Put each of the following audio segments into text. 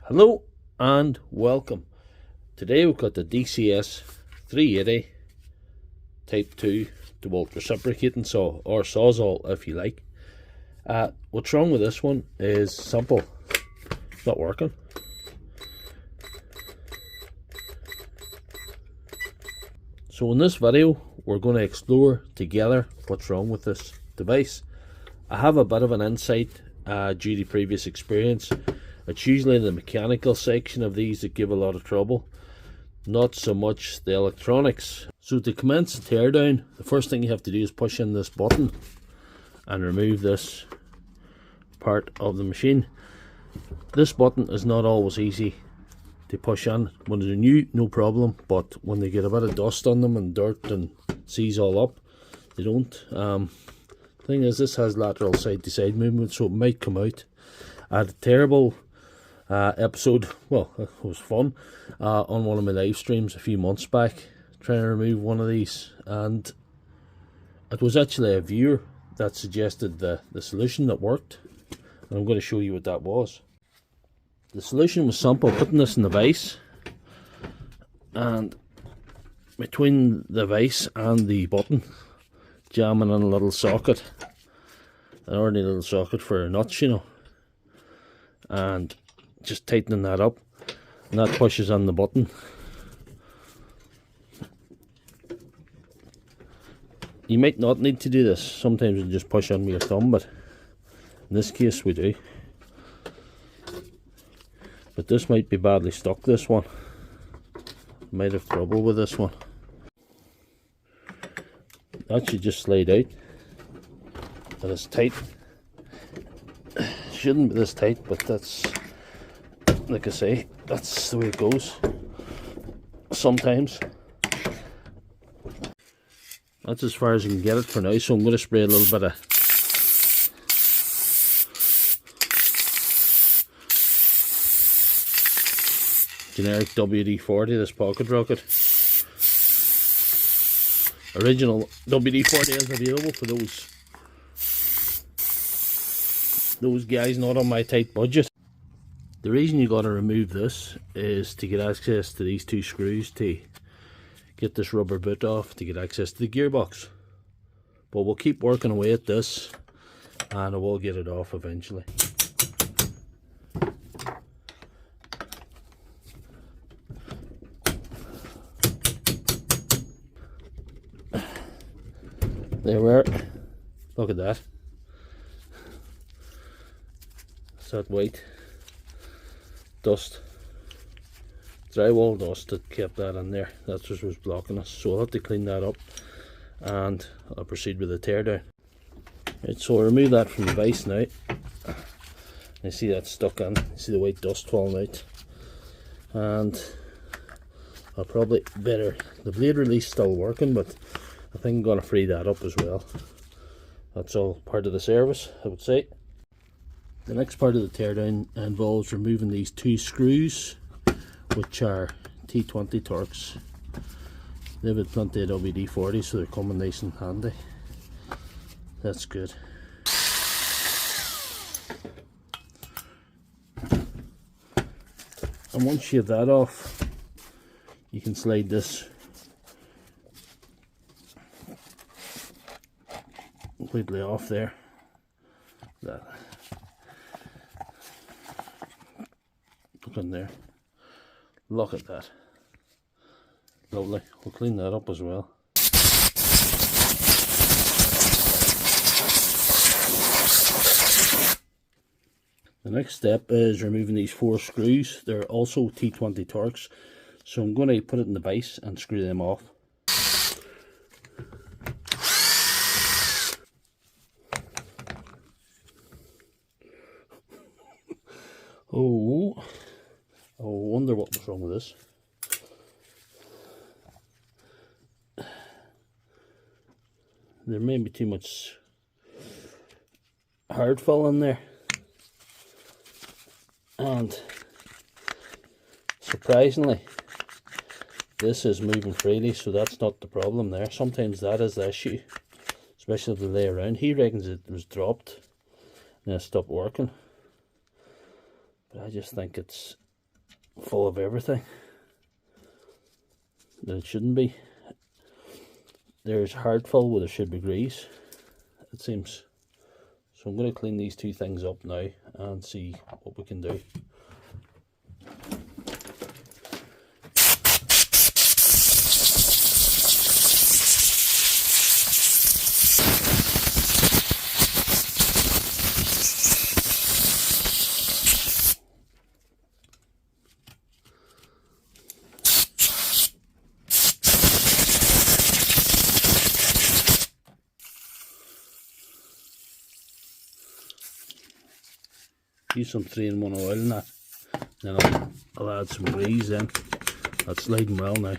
Hello and welcome. Today we've got the DCS380 Type 2 DeWalt reciprocating saw, or Sawzall if you like. What's wrong with this one is simple. It's not working. So in this video we're going to explore together what's wrong with this device. I have a bit of an insight due to previous experience. It's usually the mechanical section of these that give a lot of trouble, not so much the electronics. So to commence the teardown, the first thing you have to do is push in this button and remove this part of the machine. This button is not always easy to push in. When they're new, no problem, but when they get a bit of dust on them and dirt and seize all up, they don't. Thing is, this has lateral side to side movement, so it might come out. I had a terrible episode, well, it was fun, on one of my live streams a few months back, trying to remove one of these, and it was actually a viewer that suggested the solution that worked, and I'm going to show you what that was. The solution was simple: putting this in the vise, and between the vise and the button, jamming in a little socket, an ordinary little socket for nuts, you know, and just tightening that up, and that pushes on the button. You might not need to do this. Sometimes you just push on with your thumb, but in this case we do. But this might be badly stuck, this one. Might have trouble with this one. That should just slide out, but it's tight. Shouldn't be this tight, but that's, like I say, that's the way it goes sometimes. That's as far as I can get it for now, so I'm going to spray a little bit of generic WD-40, this pocket rocket. Original WD-40 is available for those guys not on my tight budget. The reason you got to remove this is to get access to these two screws, to get this rubber boot off, to get access to the gearbox. But we'll keep working away at this and I will get it off eventually. There we are. Look at that. It's that white dust, drywall dust that kept that in there. That's just was blocking us, so I'll have to clean that up and I'll proceed with the teardown. Right, so I'll remove that from the vise now. You see that stuck in, you see the white dust falling out, and I'll probably better, the blade release still working, but I think I'm going to free that up as well. That's all part of the service, I would say. The next part of the teardown involves removing these two screws, which are T20 Torx. They've had plenty of WD-40, so they're coming nice and handy. That's good. And once you have that off, you can slide this completely off there. That. Look in there. Look at that. Lovely. We'll clean that up as well. The next step is removing these four screws. They're also T20 Torx, so I'm going to put it in the vise and screw them off. I wonder what was wrong with this. There may be too much hard fill in there, and surprisingly this is moving freely, so that's not the problem there. Sometimes that is the issue, especially if they lay around. He reckons it was dropped and it stopped working. But I just think it's full of everything that it shouldn't be. There's hard fill where there should be grease, it seems. So I'm going to clean these two things up now and see what we can do. Use some 3-in-1 oil in that, then I'll add some grease in. That's sliding well now.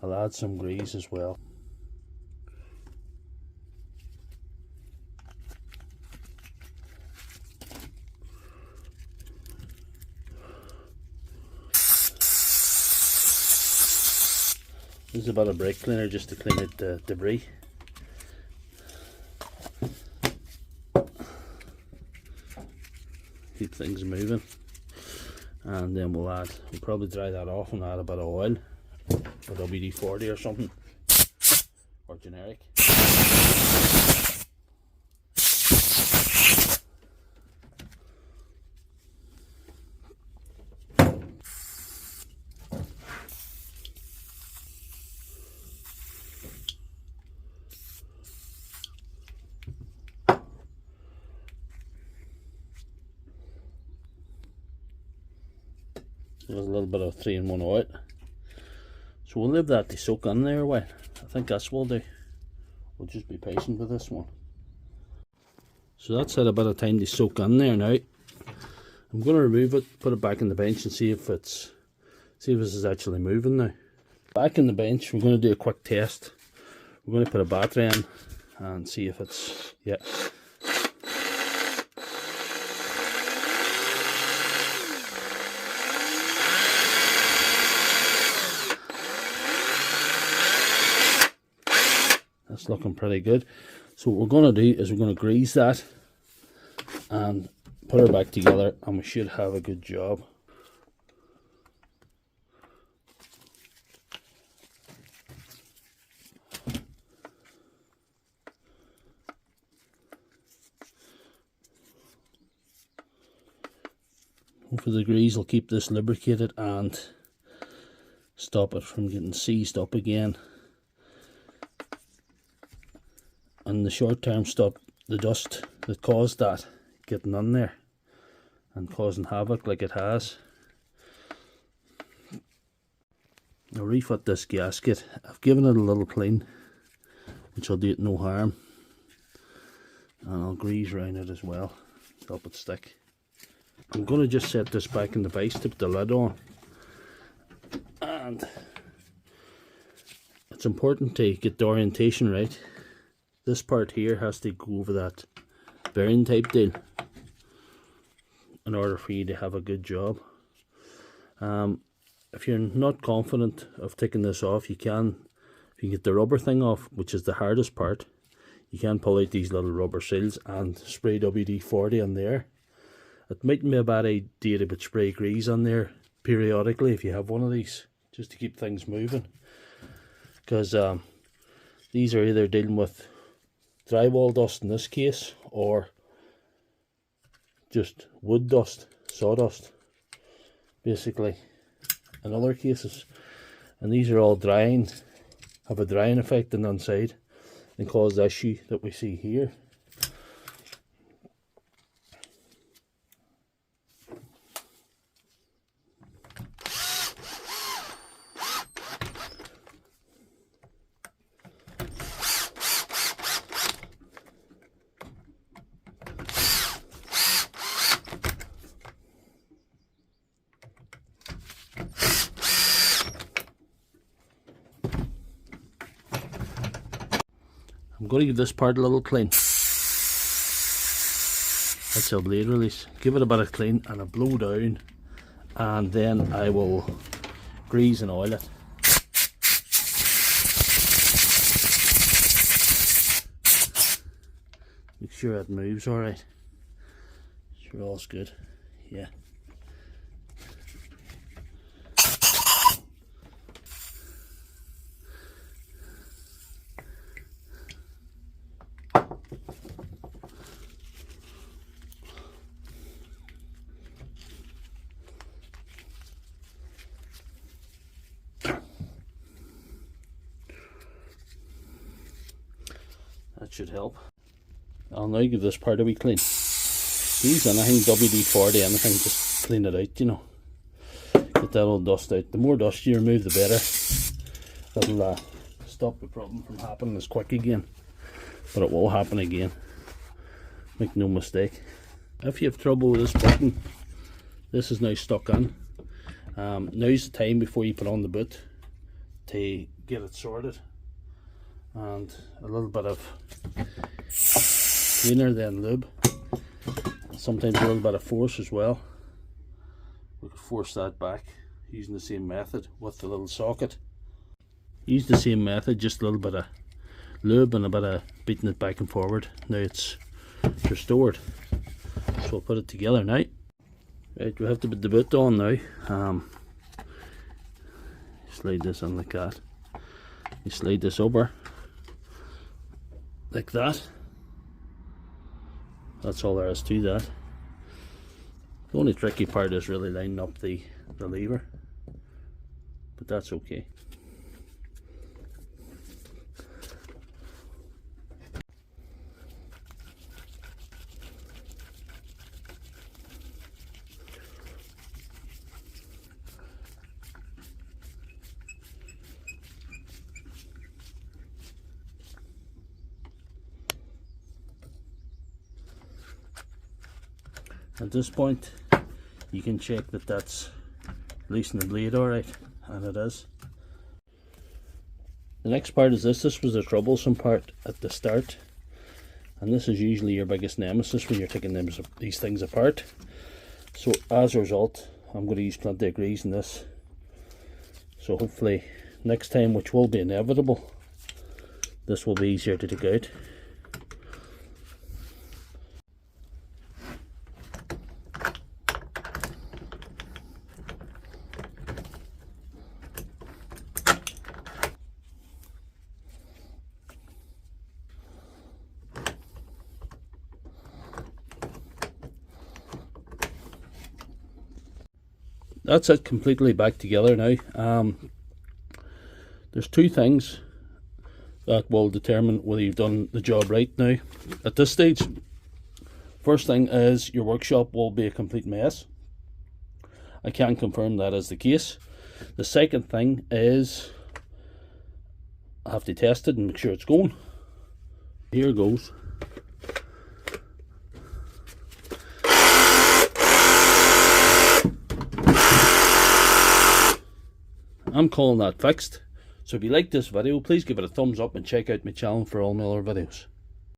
I'll add some grease as well. This is about a brake cleaner just to clean out the debris. Keep things moving, and then we'll probably dry that off and add a bit of oil or WD-40 or something, or generic. There's a little bit of 3-in-1 oil. So we'll leave that to soak in there a while. I think that's what we'll do. We'll just be patient with this one. So that's had a bit of time to soak in there now. I'm going to remove it, put it back in the bench and see if this is actually moving now. Back in the bench, we're going to do a quick test. We're going to put a battery in and see if it's, yeah. That's looking pretty good. So what we're going to do is we're going to grease that and put her back together, and we should have a good job. Hopefully the grease will keep this lubricated and stop it from getting seized up again. And the short term stop the dust that caused that getting in there and causing havoc like it has. I'll refit this gasket. I've given it a little clean, which will do it no harm, and I'll grease around it as well to help it stick. I'm going to just set this back in the vise to put the lid on, and it's important to get the orientation right. This part here has to go over that bearing type deal in order for you to have a good job. If you're not confident of taking this off, if you get the rubber thing off, which is the hardest part, you can pull out these little rubber seals and spray WD-40 on there. It mightn't be a bad idea to put spray grease on there periodically if you have one of these, just to keep things moving, because these are either dealing with drywall dust in this case, or just wood dust, sawdust, basically, in other cases. And these are all drying, have a drying effect on the inside, and cause the issue that we see here. I'm going to give this part a little clean. That's our blade release. Give it a bit of clean and a blow down, and then I will grease and oil it. Make sure it moves alright. Sure, all's good. Yeah. should help. I'll now give this part a wee clean. Use anything, WD-40, anything, just clean it out, you know. Get that old dust out. The more dust you remove, the better. That'll stop the problem from happening as quick again. But it will happen again. Make no mistake. If you have trouble with this button, this is now stuck in. Now's the time before you put on the boot to get it sorted. And a little bit of cleaner than lube. Sometimes a little bit of force as well. We could force that back using the same method with the little socket. Use the same method, just a little bit of lube and a bit of beating it back and forward. Now it's restored. So we'll put it together now. Right, we have to put the boot on now. Slide this in like that. You slide this over like that. That's all there is to that. The only tricky part is really lining up the lever, but that's okay. At this point, you can check that that's releasing the blade alright, and it is. The next part is this. This was the troublesome part at the start, and this is usually your biggest nemesis when you're taking these things apart. So as a result, I'm going to use plenty of grease in this. So hopefully next time, which will be inevitable, this will be easier to take out. That's it completely back together now. There's two things that will determine whether you've done the job right now. At this stage, first thing is your workshop will be a complete mess. I can confirm that is the case. The second thing is I have to test it and make sure it's going. Here goes. I'm calling that fixed. So if you like this video, please give it a thumbs up and check out my channel for all my other videos.